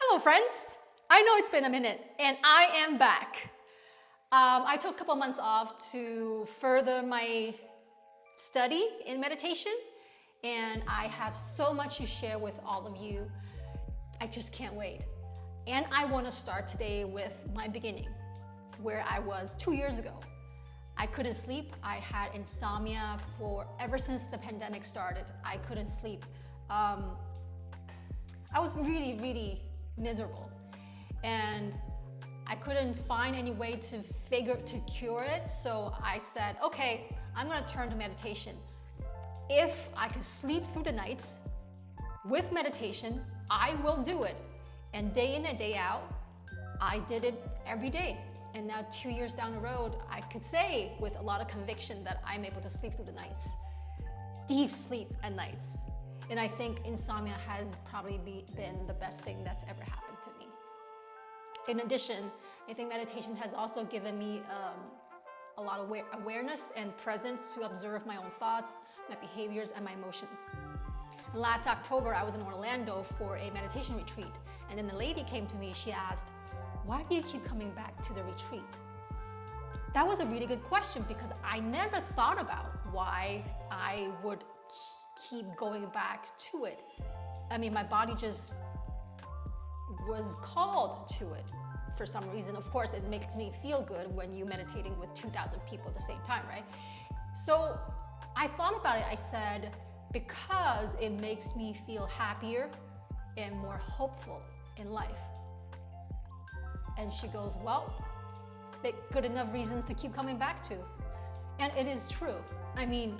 Hello, friends. I know it's been a minute, and I am back. I took a couple months off to further my study in meditation, and I have so much to share with all of you. I just can't wait. And I want to start today with my beginning, where I was 2 years ago. I couldn't sleep. I had insomnia for ever since the pandemic started. I couldn't sleep. I was really miserable, and I couldn't find any way to cure it. So I said, okay, I'm gonna turn to meditation. If I can sleep through the nights with meditation, I will do it. And day in and day out, I did it every day. And now 2 years down the road, I could say with a lot of conviction that I'm able to sleep through the nights. Deep sleep at nights. And I think insomnia has probably been the best thing that's ever happened to me. In addition, I think meditation has also given me a lot of awareness and presence to observe my own thoughts, my behaviors, and my emotions. And last October, I was in Orlando for a meditation retreat. And then the lady came to me, she asked, why do you keep coming back to the retreat? That was a really good question because I never thought about why I would keep going back to it. I mean, my body just was called to it for some reason. Of course, it makes me feel good when you're meditating with 2,000 people at the same time, right? So I thought about it. I said, because it makes me feel happier and more hopeful in life. And she goes, well, good enough reasons to keep coming back to. And it is true. I mean,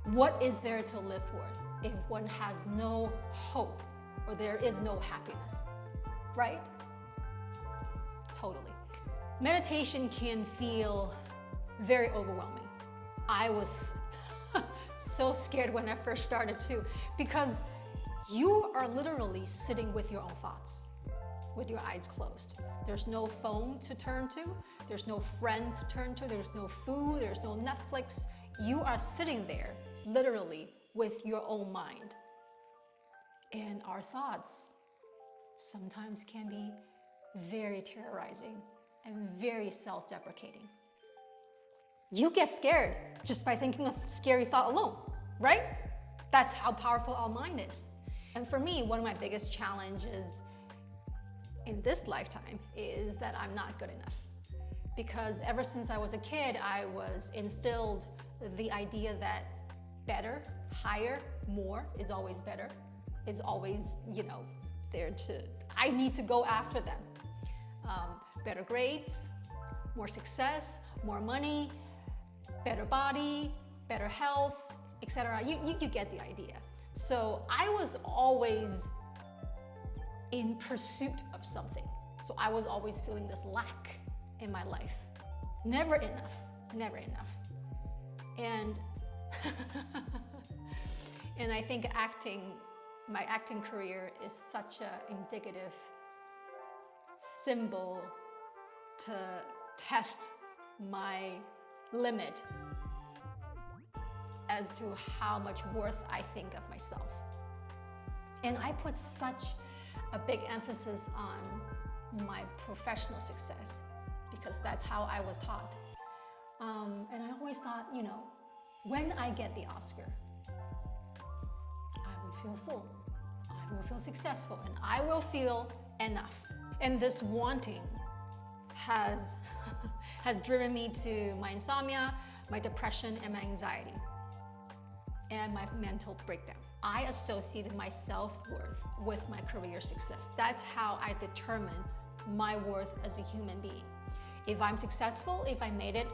what is there to live for if one has no hope or there is no happiness, right? Totally. Meditation can feel very overwhelming. I was so scared when I first started too, because you are literally sitting with your own thoughts, with your eyes closed. There's no phone to turn to, there's no friends to turn to, there's no food, there's no Netflix. You are sitting there literally with your own mind. And our thoughts sometimes can be very terrorizing and very self-deprecating. You get scared just by thinking a scary thought alone, right? That's how powerful our mind is. And for me, one of my biggest challenges in this lifetime is that I'm not good enough. Because ever since I was a kid, I was instilled the idea that better, higher, more is always better. It's always, I need to go after them. Better grades, more success, more money, better body, better health, etc. You get the idea. So I was always in pursuit of something. So I was always feeling this lack in my life. Never enough, never enough. And and I think my acting career is such an indicative symbol to test my limit as to how much worth I think of myself. And I put such a big emphasis on my professional success because that's how I was taught. And I always thought, when I get the Oscar, I will feel full, I will feel successful, and I will feel enough. And this wanting has driven me to my insomnia, my depression, and my anxiety, and my mental breakdown. I associated my self-worth with my career success. That's how I determine my worth as a human being. If I'm successful, if I made it,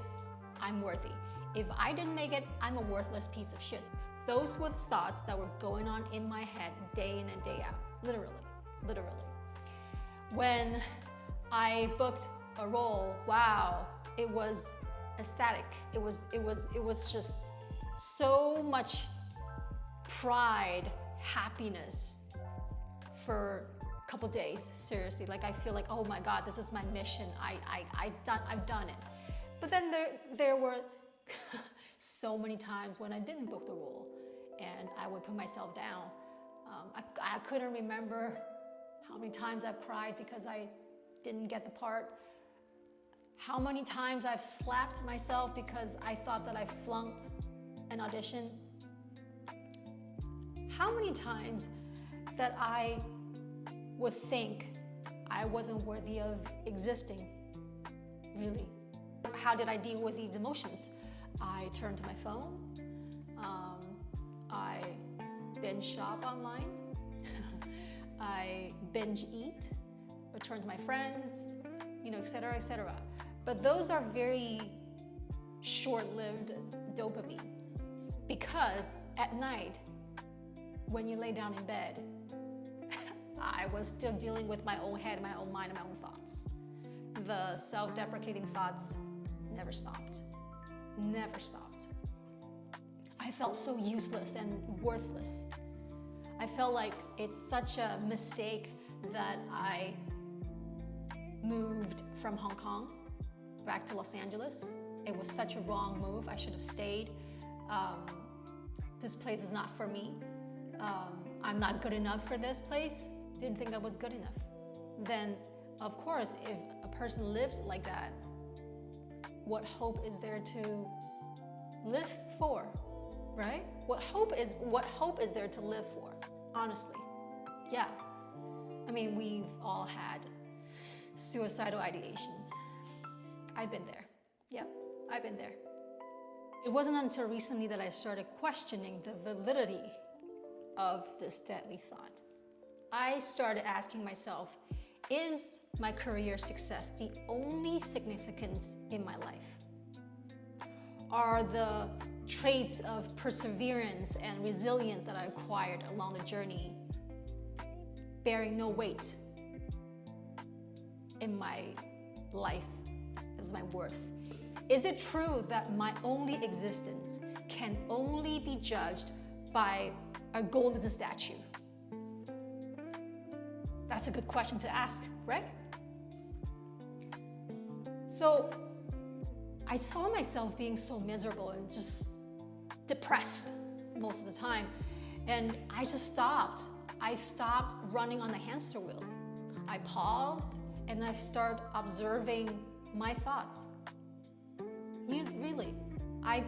I'm worthy. If I didn't make it, I'm a worthless piece of shit. Those were thoughts that were going on in my head day in and day out, literally. When I booked a role, wow, it was ecstatic. It was just so much pride, happiness for a couple days, seriously. Like I feel like, oh my God, this is my mission. I've done it. But then there were so many times when I didn't book the role and I would put myself down. I couldn't remember How many times I've cried because I didn't get the part. How many times I've slapped myself because I thought that I flunked an audition. How many times that I would think I wasn't worthy of existing, really. How did I deal with these emotions? I turned to my phone, I binge shop online, I binge eat, return to my friends, et cetera, et cetera. But those are very short-lived dopamine, because at night, when you lay down in bed, I was still dealing with my own head, my own mind, and my own thoughts. The self-deprecating thoughts never stopped. Never stopped. I felt so useless and worthless. I felt like it's such a mistake that I moved from Hong Kong back to Los Angeles. It was such a wrong move. I should have stayed. This place is not for me. I'm not good enough for this place. Didn't think I was good enough. Then, of course, if a person lives like that, what hope is there to live for, right? What hope is there to live for, honestly? Yeah. I mean, we've all had suicidal ideations. I've been there. Yeah, I've been there. It wasn't until recently that I started questioning the validity of this deadly thought. I started asking myself, is my career success the only significance in my life? Are the traits of perseverance and resilience that I acquired along the journey bearing no weight in my life as my worth? Is it true that my only existence can only be judged by a golden statue? That's a good question to ask, right? So I saw myself being so miserable and just depressed most of the time. And I just stopped. I stopped running on the hamster wheel. I paused and I started observing my thoughts. Really, I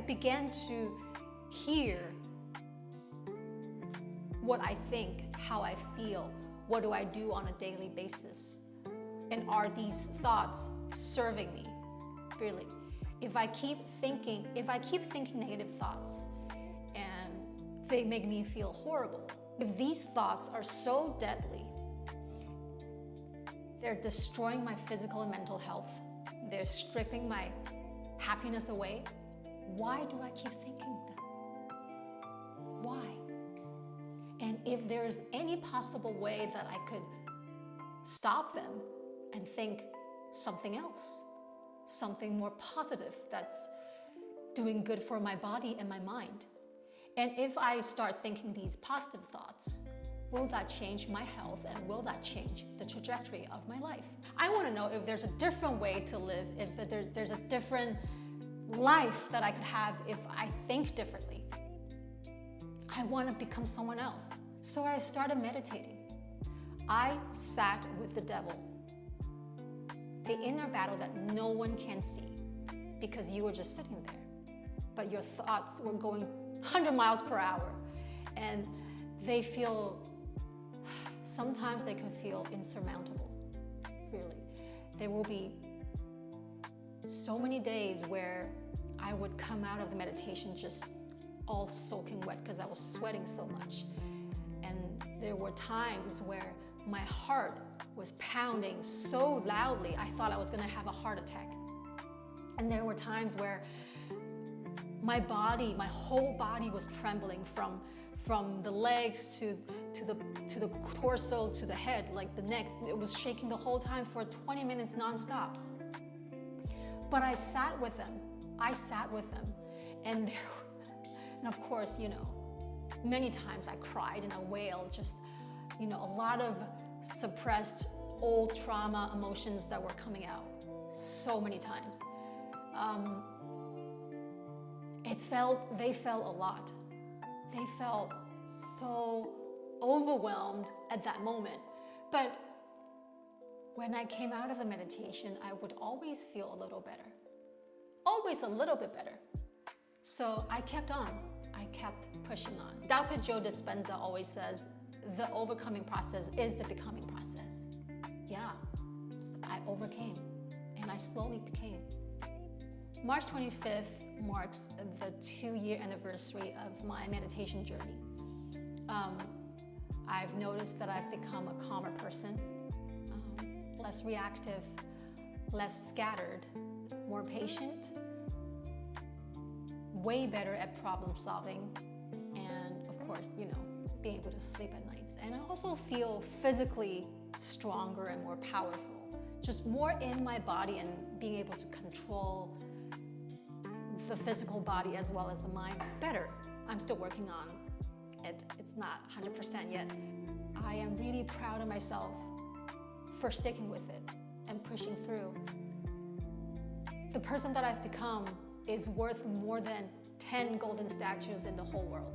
began to hear what I think, how I feel, what do I do on a daily basis? And are these thoughts serving me? Really. If I keep thinking negative thoughts and they make me feel horrible, if these thoughts are so deadly, they're destroying my physical and mental health, they're stripping my happiness away, why do I keep thinking them? Why? And if there's any possible way that I could stop them and think something else, something more positive that's doing good for my body and my mind. And if I start thinking these positive thoughts, will that change my health and will that change the trajectory of my life? I want to know if there's a different way to live, if there's a different life that I could have if I think differently. I want to become someone else. So I started meditating. I sat with the devil, the inner battle that no one can see because you were just sitting there. But your thoughts were going 100 miles per hour and sometimes they can feel insurmountable, really. There will be so many days where I would come out of the meditation just all soaking wet because I was sweating so much. And there were times where my heart was pounding so loudly, I thought I was gonna have a heart attack. And there were times where my whole body was trembling from the legs to the torso to the head, like the neck. It was shaking the whole time for 20 minutes nonstop. But I sat with them. And of course, many times I cried and I wailed, just, a lot of suppressed old trauma emotions that were coming out so many times. They felt a lot. They felt so overwhelmed at that moment But when I came out of the meditation, I would always feel a little better. Always a little bit better. So I kept on. I kept pushing on. Dr. Joe Dispenza always says, the overcoming process is the becoming process. Yeah, so I overcame and I slowly became. March 25th marks the 2-year anniversary of my meditation journey. I've noticed that I've become a calmer person, less reactive, less scattered, more patient, way better at problem solving, and of course, being able to sleep at nights. And I also feel physically stronger and more powerful, just more in my body and being able to control the physical body as well as the mind better. I'm still working on it. It's not 100% yet. I am really proud of myself for sticking with it and pushing through. The person that I've become is worth more than 10 golden statues in the whole world.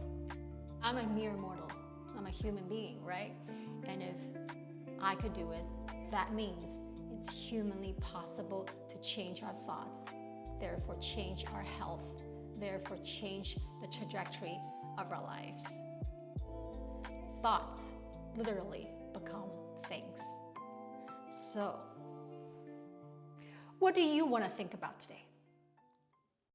I'm a mere mortal. I'm a human being, right? And if I could do it, that means it's humanly possible to change our thoughts, therefore change our health, therefore change the trajectory of our lives. Thoughts literally become things. So, what do you want to think about today?